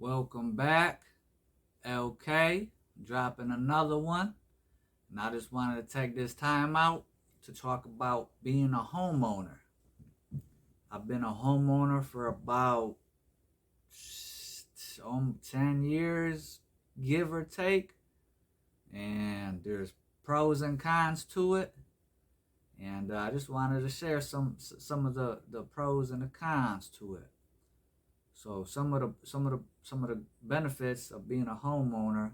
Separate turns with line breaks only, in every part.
Welcome back, LK, dropping another one. And I just wanted to take this time out to talk about being a homeowner. I've been a homeowner for about 10 years, give or take. And there's pros and cons to it. And I just wanted to share some of the pros and the cons to it. So some of the benefits of being a homeowner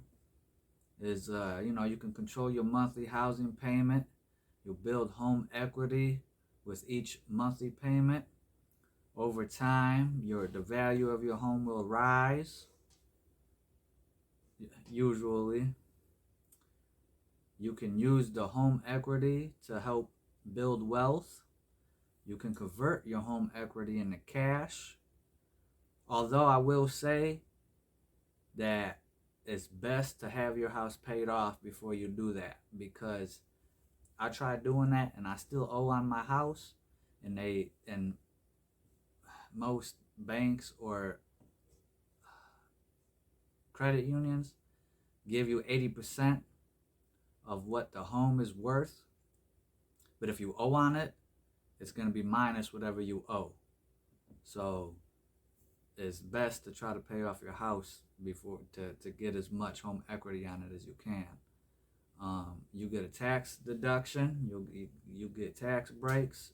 is you can control your monthly housing payment. You'll build home equity with each monthly payment. Over time, the value of your home will rise. Usually, you can use the home equity to help build wealth. You can convert your home equity into cash. Although I will say that it's best to have your house paid off before you do that, because I tried doing that and I still owe on my house, and most banks or credit unions give you 80% of what the home is worth, but if you owe on it, it's going to be minus whatever you owe. So it's best to try to pay off your house before to get as much home equity on it as you can. You get a tax deduction. You get tax breaks.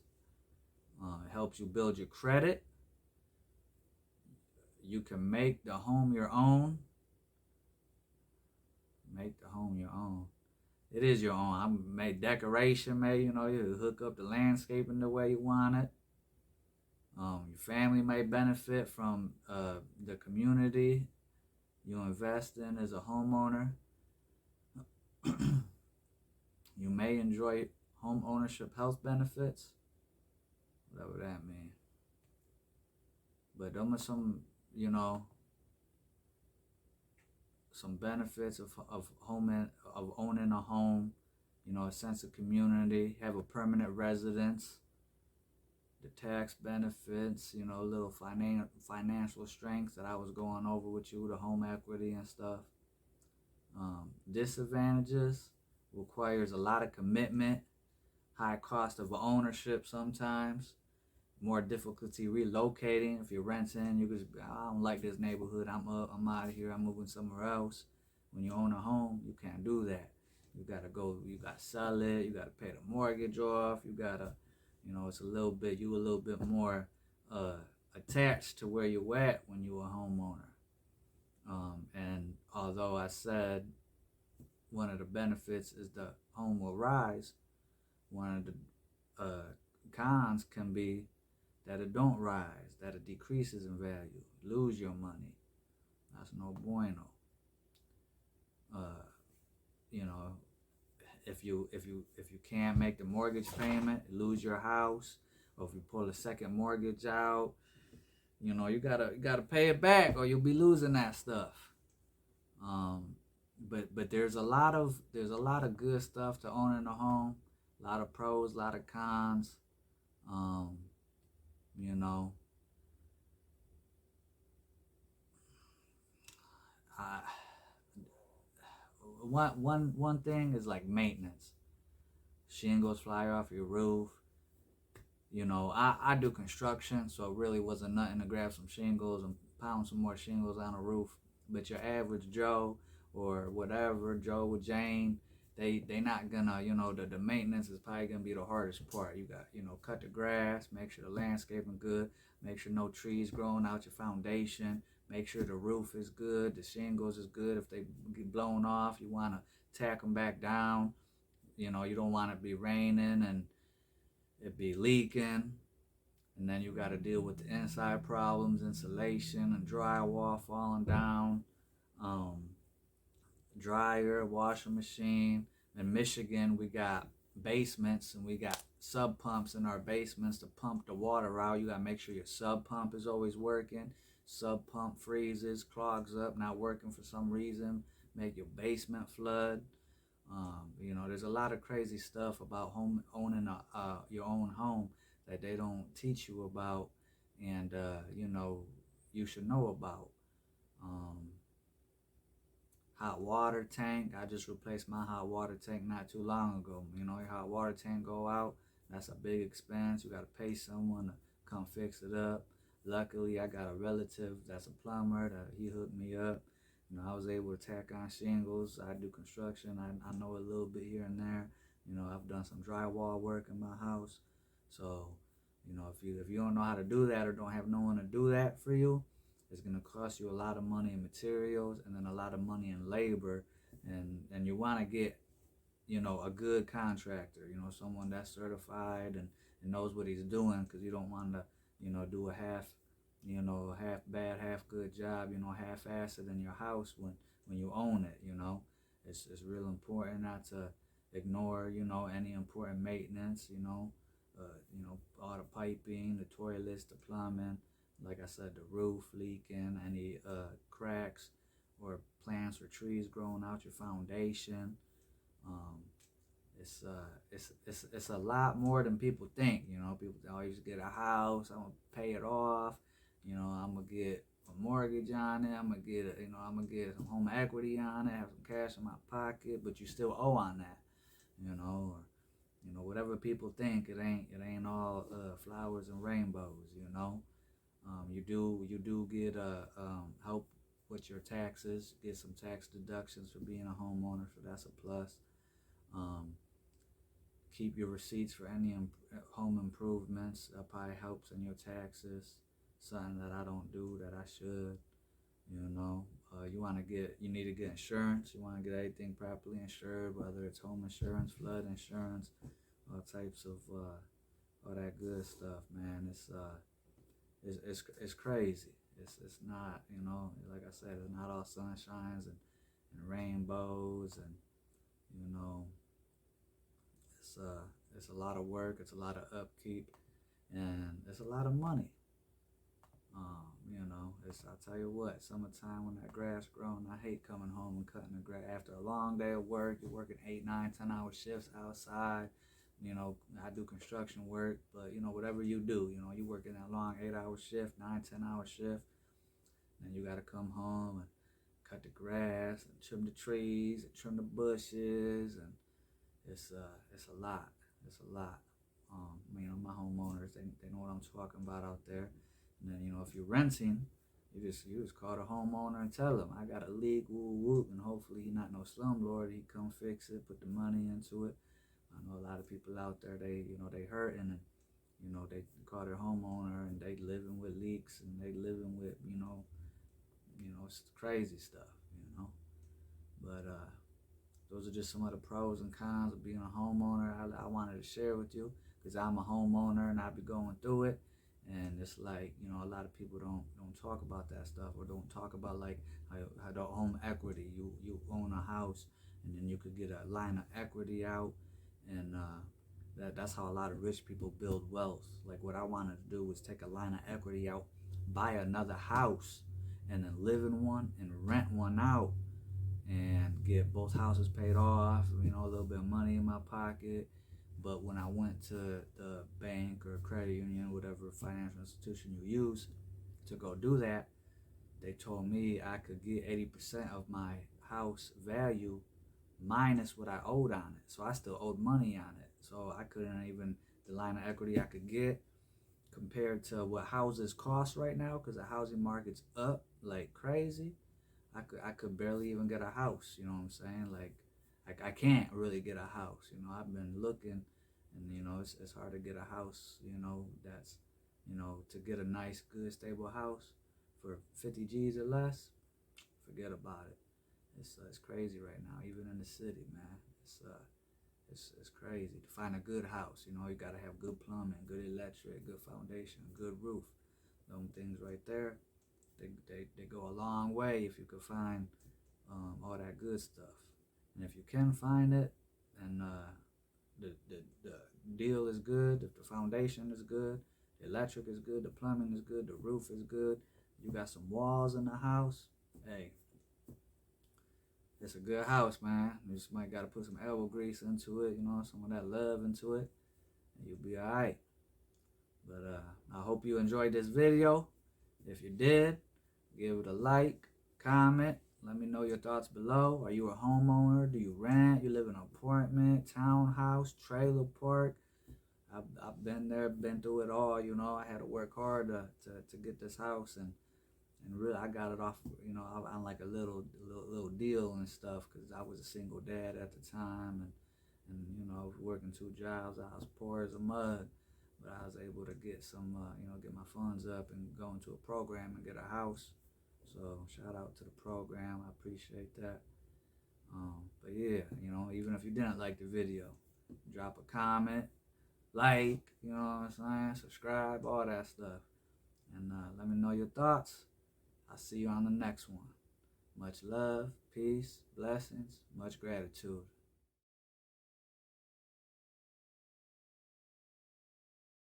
It helps you build your credit. You can make the home your own. Make the home your own. It is your own. I made decoration. You hook up the landscaping the way you want it. Your family may benefit from the community you invest in as a homeowner. You may enjoy home ownership health benefits, whatever that means. But them are some benefits of owning a home. A sense of community, have a permanent residence. The tax benefits, a little financial strength that I was going over with you, the home equity and stuff. Disadvantages requires a lot of commitment, high cost of ownership sometimes, more difficulty relocating. If you're renting, you just, I don't like this neighborhood, I'm out of here, I'm moving somewhere else. When you own a home, you can't do that. You gotta sell it, you gotta pay the mortgage off, you gotta, it's a little bit more attached to where you're at when you're a homeowner. And although I said one of the benefits is the home will rise, one of the cons can be that it don't rise, that it decreases in value, lose your money. That's no bueno. If you can't make the mortgage payment, lose your house, or if you pull a second mortgage out, you gotta pay it back, or you'll be losing that stuff. But there's a lot of good stuff to owning a home. A lot of pros, a lot of cons. One thing is like maintenance. Shingles fly off your roof. I do construction, so it really wasn't nothing to grab some shingles and pound some more shingles on a roof. But your average Joe or whatever, Joe or Jane, they not gonna, the maintenance is probably gonna be the hardest part. You got, cut the grass, make sure the landscaping good, make sure no trees growing out your foundation, make sure the roof is good, the shingles is good. If they get blown off, you wanna tack them back down. You don't want it to be raining and it be leaking, and then you got to deal with the inside problems, insulation and drywall falling down, dryer, washing machine. In Michigan, we got basements and we got sub pumps in our basements to pump the water out. You got to make sure your sub pump is always working. Sub pump freezes, clogs up, not working for some reason, make your basement flood. There's a lot of crazy stuff about owning your own home that they don't teach you about, and you should know about. hot water tank. I just replaced my hot water tank not too long ago. You know, your hot water tank go out, that's a big expense. You got to pay someone to come fix it up. Luckily, I got a relative that's a plumber that he hooked me up. You know, I was able to tack on shingles. I do construction. I know a little bit here and there. You know, I've done some drywall work in my house. So, you know, if you don't know how to do that or don't have no one to do that for you, it's gonna cost you a lot of money in materials and then a lot of money in labor. And you want to get, you know, a good contractor. You know, someone that's certified and knows what he's doing, because you don't want to, you know, do a half bad, half good job, you know, half-assed in your house when you own it. You know, it's real important not to ignore, you know, any important maintenance. You know, all the piping, the toilets, the plumbing, like I said, the roof leaking, any cracks or plants or trees growing out your foundation. Um, it's a lot more than people think. You know, people always get a house, I'm gonna pay it off. You know, I'm gonna get a mortgage on it. I'm gonna get some home equity on it. Have some cash in my pocket, but you still owe on that. You know, or you know, whatever people think, it ain't all flowers and rainbows. You know, you do get help with your taxes. Get some tax deductions for being a homeowner, so that's a plus. Um, Keep your receipts for any home improvements. That probably helps in your taxes. Something that I don't do that I should. You know, you need to get insurance. You want to get everything properly insured, whether it's home insurance, flood insurance, all types of all that good stuff, man. It's crazy. It's not, you know, like I said, it's not all sunshines and rainbows, and you know, it's a lot of work, it's a lot of upkeep, and it's a lot of money. You know, I'll tell you what, summertime when that grass growing, I hate coming home and cutting the grass after a long day of work. You're working 8, 9, 10-hour shifts outside. You know, I do construction work, but you know, whatever you do, you know, you work in that long 8-hour shift, 9, 10-hour shift, and you gotta come home and cut the grass and trim the trees and trim the bushes, and it's a lot. It's a lot. You know, my homeowners, they know what I'm talking about out there. And then, you know, if you're renting, you just call the homeowner and tell him, I got a leak, woo woo, and hopefully he not no slumlord. He come fix it, put the money into it. I know a lot of people out there, they hurting, and you know, they call their homeowner and they living with leaks, and they living with, you know, it's crazy stuff, you know. But those are just some of the pros and cons of being a homeowner. I wanted to share with you, because I'm a homeowner and I be going through it. And it's like, you know, a lot of people don't talk about that stuff, or don't talk about like how the home equity. You own a house, and then you could get a line of equity out, and that's how a lot of rich people build wealth. Like what I wanted to do was take a line of equity out, buy another house, and then live in one and rent one out, and get both houses paid off. You know, a little bit of money in my pocket. But when I went to the bank or credit union, whatever financial institution you use to go do that, they told me I could get 80% of my house value minus what I owed on it. So I still owed money on it. So I couldn't even, the line of equity I could get compared to what houses cost right now, because the housing market's up like crazy. I could barely even get a house, you know what I'm saying? Like I can't really get a house. You know, I've been looking, and you know, it's hard to get a house, you know, that's, you know, to get a nice, good, stable house for 50 G's or less, forget about it. It's crazy right now, even in the city, man. It's crazy to find a good house. You know, you gotta have good plumbing, good electric, good foundation, good roof. Them things right there, they go a long way if you could find all that good stuff. And if you can find it, and the deal is good, if the foundation is good, the electric is good, the plumbing is good, the roof is good, you got some walls in the house, hey, it's a good house, man. You just might got to put some elbow grease into it, you know, some of that love into it, and you'll be all right. But I hope you enjoyed this video. If you did, give it a like, comment, Let me know your thoughts below. Are you a homeowner? Do you rent? You live in an apartment, townhouse, trailer park? I've been there, been through it all. You know, I had to work hard to get this house, and really I got it off. You know, on like a little deal and stuff, because I was a single dad at the time, and you know, I was working 2 jobs. I was poor as a mud, but I was able to get some, you know, get my funds up and go into a program and get a house. So shout out to the program. I appreciate that. But yeah, you know, even if you didn't like the video, drop a comment, like, you know what I'm saying, subscribe, all that stuff. And let me know your thoughts. I'll see you on the next one. Much love, peace, blessings, much gratitude.